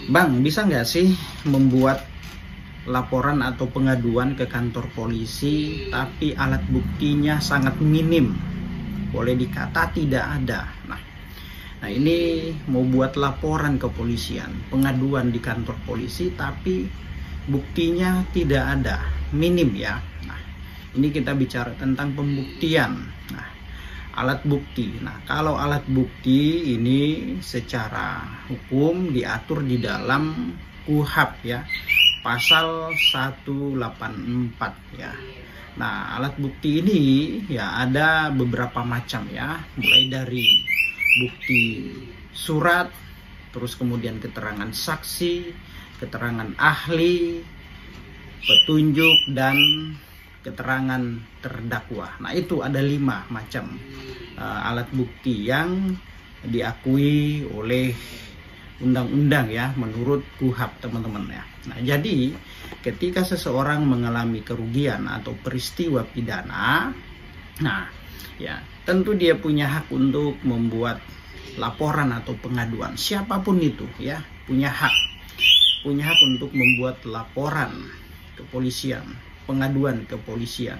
Bang, bisa nggak sih membuat laporan atau pengaduan ke kantor polisi tapi alat buktinya sangat minim? Boleh dikata tidak ada. Nah, ini mau buat laporan ke polisian, pengaduan di kantor polisi tapi buktinya tidak ada, minim ya. Nah, ini kita bicara tentang pembuktian. Nah, alat bukti. Nah, kalau alat bukti ini secara hukum diatur di dalam KUHP ya, pasal 184 ya. Nah, alat bukti ini ya ada beberapa macam ya, mulai dari bukti surat, terus kemudian keterangan saksi, keterangan ahli, petunjuk, dan keterangan terdakwa. Nah, itu ada 5 macam alat bukti yang diakui oleh undang-undang ya, menurut KUHP teman-teman ya. Nah, jadi ketika seseorang mengalami kerugian atau peristiwa pidana, nah ya tentu dia punya hak untuk membuat laporan atau pengaduan. Siapapun itu ya punya hak untuk membuat laporan ke polisian, pengaduan ke polisian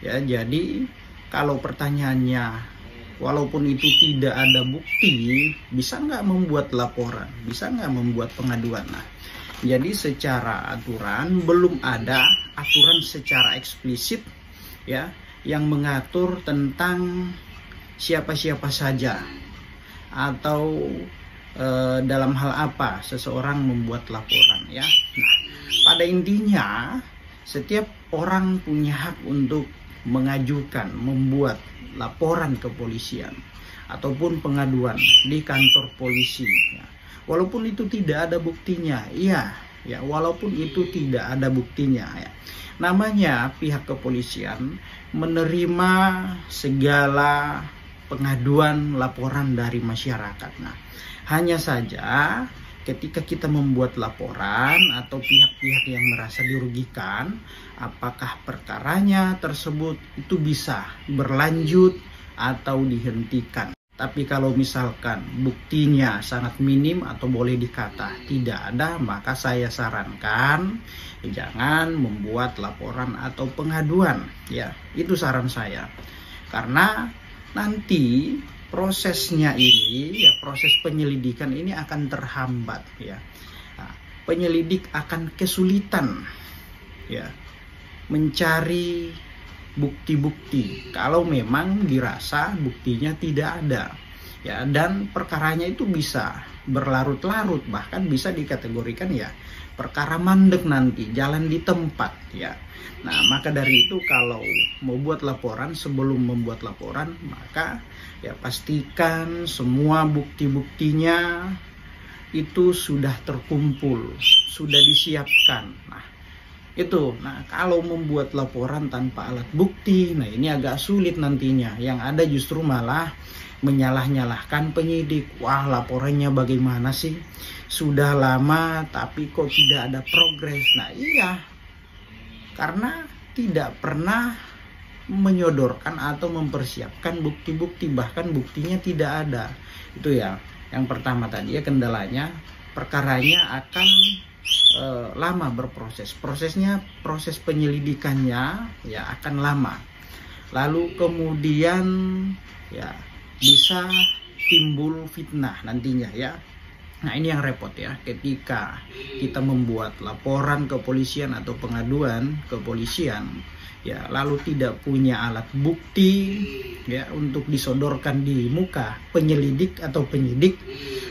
ya. Jadi kalau pertanyaannya, walaupun itu tidak ada bukti, bisa nggak membuat laporan, bisa nggak membuat pengaduan? Nah, jadi secara aturan belum ada aturan secara eksplisit ya yang mengatur tentang siapa-siapa saja atau dalam hal apa seseorang membuat laporan ya. Nah, pada intinya setiap orang punya hak untuk mengajukan, membuat laporan ke polisian ataupun pengaduan di kantor polisi ya. Walaupun itu tidak ada buktinya, iya ya, walaupun itu tidak ada buktinya ya. Namanya pihak kepolisian menerima segala pengaduan laporan dari masyarakat. Nah, hanya saja ketika kita membuat laporan atau pihak-pihak yang merasa dirugikan, apakah perkaranya tersebut itu bisa berlanjut atau dihentikan. Tapi kalau misalkan buktinya sangat minim atau boleh dikata tidak ada, maka saya sarankan jangan membuat laporan atau pengaduan ya. Itu saran saya. Karena nanti prosesnya ini ya, proses penyelidikan ini akan terhambat ya. Nah, penyelidik akan kesulitan ya mencari bukti-bukti kalau memang dirasa buktinya tidak ada ya, dan perkaranya itu bisa berlarut-larut, bahkan bisa dikategorikan ya perkara mandek nanti, jalan di tempat ya. Nah, maka dari itu kalau mau buat laporan, sebelum membuat laporan maka ya pastikan semua bukti-buktinya itu sudah terkumpul, sudah disiapkan. Nah, itu. Nah, kalau membuat laporan tanpa alat bukti, nah ini agak sulit nantinya. Yang ada justru malah menyalah-nyalahkan penyidik. Wah, laporannya bagaimana sih? Sudah lama tapi kok tidak ada progres. Nah, iya. Karena tidak pernah menyodorkan atau mempersiapkan bukti-bukti, bahkan buktinya tidak ada. Itu ya. Yang pertama tadi ya, kendalanya perkaranya akan lama berproses. Proses penyelidikannya ya akan lama. Lalu kemudian ya bisa timbul fitnah nantinya ya. Nah, ini yang repot ya, ketika kita membuat laporan kepolisian atau pengaduan kepolisian ya, lalu tidak punya alat bukti ya untuk disodorkan di muka penyelidik atau penyidik,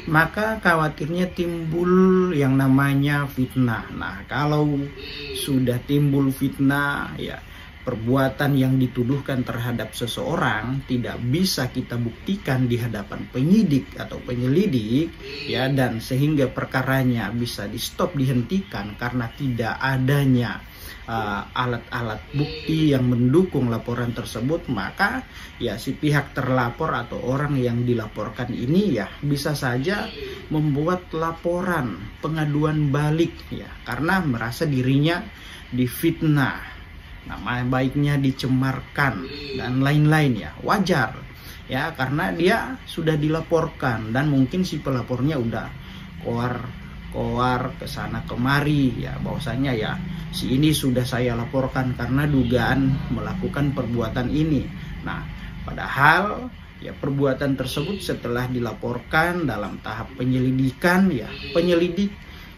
maka khawatirnya timbul yang namanya fitnah. Nah, kalau sudah timbul fitnah ya, perbuatan yang dituduhkan terhadap seseorang tidak bisa kita buktikan di hadapan penyidik atau penyelidik ya, dan sehingga perkaranya bisa di stop, dihentikan karena tidak adanya alat-alat bukti yang mendukung laporan tersebut, maka ya si pihak terlapor atau orang yang dilaporkan ini ya bisa saja membuat laporan pengaduan balik ya, karena merasa dirinya difitnah, nama baiknya dicemarkan dan lain-lain ya. Wajar ya, karena dia sudah dilaporkan dan mungkin si pelapornya udah koar ke sana kemari ya, bahwasanya ya si ini sudah saya laporkan karena dugaan melakukan perbuatan ini. Nah, padahal ya perbuatan tersebut setelah dilaporkan dalam tahap penyelidikan ya, penyelidik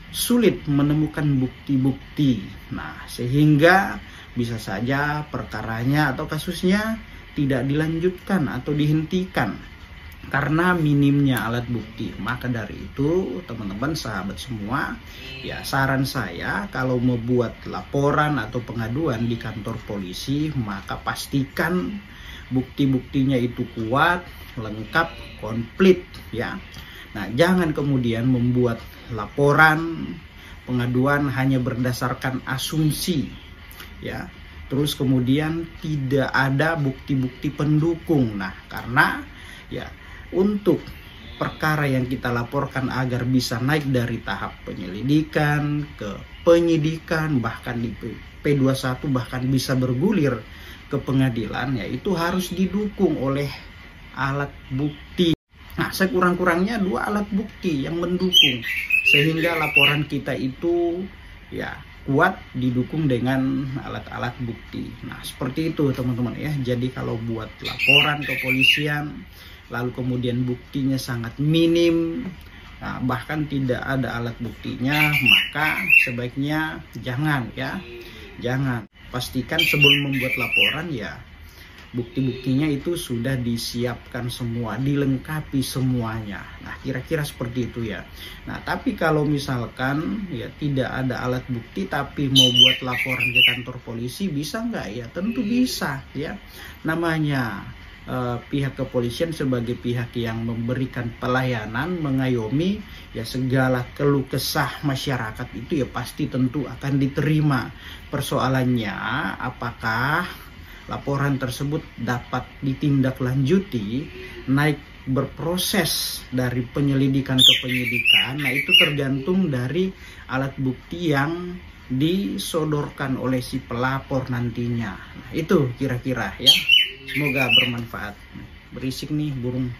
sulit menemukan bukti-bukti. Nah, sehingga bisa saja perkaranya atau kasusnya tidak dilanjutkan atau dihentikan karena minimnya alat bukti. Maka dari itu, teman-teman sahabat semua, ya saran saya kalau membuat laporan atau pengaduan di kantor polisi, maka pastikan bukti-buktinya itu kuat, lengkap, komplit ya. Nah, jangan kemudian membuat laporan pengaduan hanya berdasarkan asumsi ya, terus kemudian tidak ada bukti-bukti pendukung. Nah, karena ya untuk perkara yang kita laporkan agar bisa naik dari tahap penyelidikan ke penyidikan, bahkan di P21 bahkan bisa bergulir ke pengadilan, ya itu harus didukung oleh alat bukti. Nah, sekurang-kurangnya 2 alat bukti yang mendukung sehingga laporan kita itu ya kuat didukung dengan alat-alat bukti. Nah, seperti itu teman-teman ya. Jadi kalau buat laporan ke kepolisian lalu kemudian buktinya sangat minim, nah, bahkan tidak ada alat buktinya, maka sebaiknya jangan ya. Jangan. Pastikan sebelum membuat laporan ya bukti-buktinya itu sudah disiapkan semua, dilengkapi semuanya. Nah, kira-kira seperti itu ya. Nah, tapi kalau misalkan ya tidak ada alat bukti tapi mau buat laporan ke kantor polisi, bisa nggak ya? Tentu bisa ya. Namanya pihak kepolisian sebagai pihak yang memberikan pelayanan, mengayomi ya segala keluh kesah masyarakat itu ya pasti tentu akan diterima. Persoalannya apakah laporan tersebut dapat ditindaklanjuti, naik berproses dari penyelidikan ke penyidikan. Nah, itu tergantung dari alat bukti yang disodorkan oleh si pelapor nantinya. Nah, itu kira-kira ya. Semoga bermanfaat. Berisik nih burung.